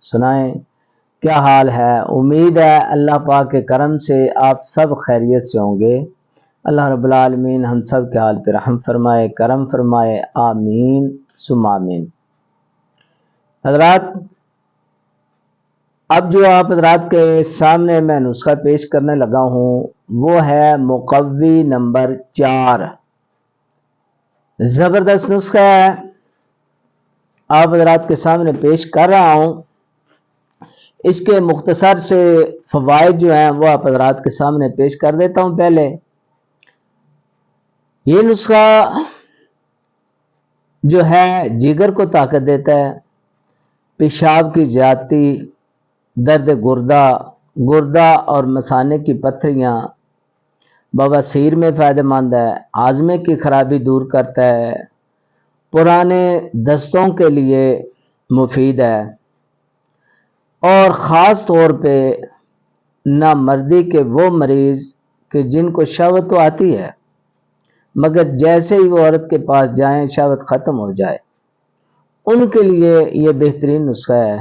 سنائیں کیا حال ہے؟ امید ہے اللہ پاک کے کرم سے آپ سب خیریت سے ہوں گے۔ اللہ رب العالمین ہم سب کے حال پہ رحم فرمائے، کرم فرمائے، آمین ثم آمین۔ حضرات، اب جو آپ حضرات کے سامنے میں نسخہ پیش کرنے لگا ہوں وہ ہے مقوی نمبر 4۔ زبردست نسخہ ہے، آپ حضرات کے سامنے پیش کر رہا ہوں۔ اس کے مختصر سے فوائد جو ہیں وہ آپ حضرات کے سامنے پیش کر دیتا ہوں۔ پہلے یہ نسخہ جو ہے جگر کو طاقت دیتا ہے، پیشاب کی زیادتی، درد گردہ اور مثانے کی پتھریاں، بواسیر میں فائدہ مند ہے، ہاضمے کی خرابی دور کرتا ہے، پرانے دستوں کے لیے مفید ہے، اور خاص طور پہ نامردی کے وہ مریض کہ جن کو شہوت تو آتی ہے مگر جیسے ہی وہ عورت کے پاس جائیں شہوت ختم ہو جائے، ان کے لیے یہ بہترین نسخہ ہے،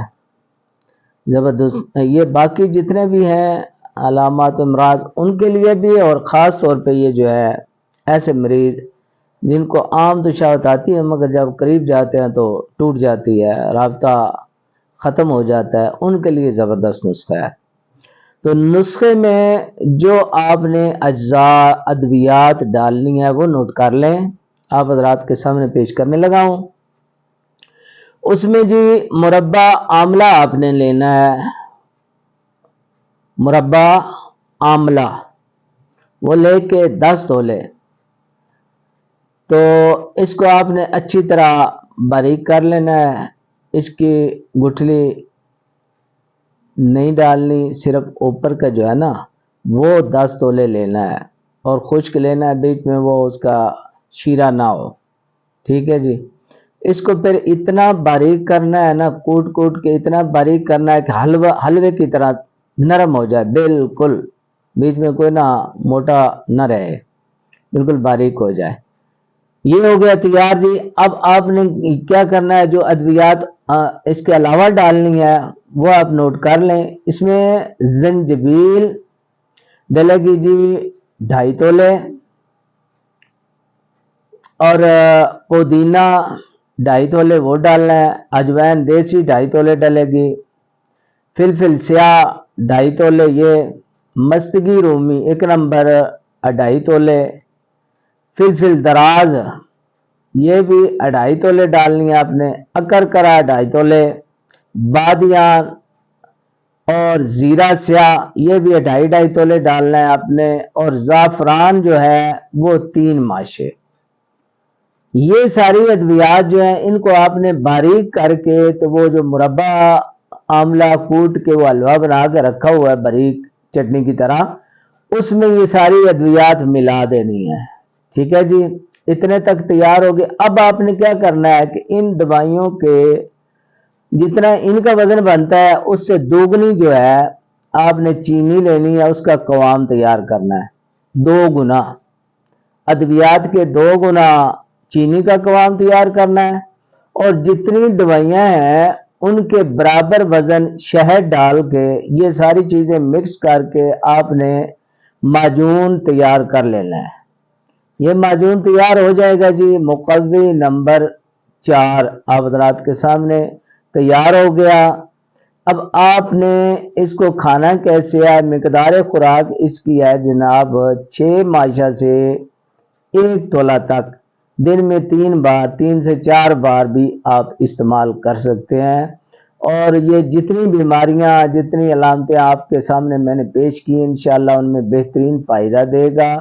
زبردست۔ یہ باقی جتنے بھی ہیں علامات امراض ان کے لیے بھی، اور خاص طور پہ یہ جو ہے ایسے مریض جن کو عام تو شہوت آتی ہے مگر جب قریب جاتے ہیں تو ٹوٹ جاتی ہے، رابطہ ختم ہو جاتا ہے، ان کے لیے زبردست نسخہ ہے۔ تو نسخے میں جو آپ نے اجزاء ادویات ڈالنی ہے وہ نوٹ کر لیں، آپ حضرات کے سامنے پیش کرنے لگا ہوں۔ اس میں جی مربع آملہ آپ نے لینا ہے، مربع آملہ وہ لے کے 10 تولے، تو اس کو آپ نے اچھی طرح باریک کر لینا ہے، اس کی گٹھلی نہیں ڈالنی، صرف اوپر کا جو ہے نا وہ 10 تولے لینا ہے، اور خشک لینا ہے، بیچ میں وہ اس کا شیرہ نہ ہو، ٹھیک ہے جی۔ اس کو پھر اتنا باریک کرنا ہے نا، کوٹ کے اتنا باریک کرنا ہے کہ حلوے کی طرح نرم ہو جائے، بالکل بیچ میں کوئی نہ موٹا نہ رہے، بالکل باریک ہو جائے۔ یہ ہو گیا تیار جی۔ اب آپ نے کیا کرنا ہے، جو ادویات اس کے علاوہ ڈالنی ہے وہ آپ نوٹ کر لیں۔ اس میں زنجبیل ڈلے گی جی 2.5 تولے، اور پودینہ 2.5 تولے وہ ڈالنا ہے، اجوائن دیسی 2.5 تولے ڈلے گی، فلفل سیاہ 2.5 تولے، یہ مستگی رومی 1 نمبر 2.5 تولے، فلفل دراز یہ بھی 2.5 تولے ڈالنی ہے آپ نے، اکرکرا 2.5 تولے، بادیان اور زیرہ سیاہ یہ بھی 2.5 تولے ڈالنا ہے آپ نے، اور زعفران جو ہے وہ 3 ماشے۔ یہ ساری ادویات جو ہیں ان کو آپ نے باریک کر کے، تو وہ جو مربع آملہ کوٹ کے وہ حلوہ بنا کے رکھا ہوا ہے باریک چٹنی کی طرح، اس میں یہ ساری ادویات ملا دینی ہے، ٹھیک ہے جی۔ اتنے تک تیار ہوگی۔ اب آپ نے کیا کرنا ہے کہ ان دوائیوں کے جتنا ان کا وزن بنتا ہے اس سے دوگنی جو ہے آپ نے چینی لینی ہے، اس کا قوام تیار کرنا ہے، 2 گنا ادویات کے 2 گنا چینی کا قوام تیار کرنا ہے، اور جتنی دوائیاں ہیں ان کے برابر وزن شہد ڈال کے یہ ساری چیزیں مکس کر کے آپ نے معجون تیار کر لینا ہے۔ یہ معجون تیار ہو جائے گا جی، مقوی نمبر 4 آپ حضرات کے سامنے تیار ہو گیا۔ اب آپ نے اس کو کھانا کیسے ہے، مقدار خوراک اس کی ہے جناب 6 ماشا سے 1 تولہ تک، دن میں 3 بار، 3 سے 4 بار بھی آپ استعمال کر سکتے ہیں، اور یہ جتنی بیماریاں جتنی علامتیں آپ کے سامنے میں نے پیش کی انشاءاللہ ان میں بہترین فائدہ دے گا۔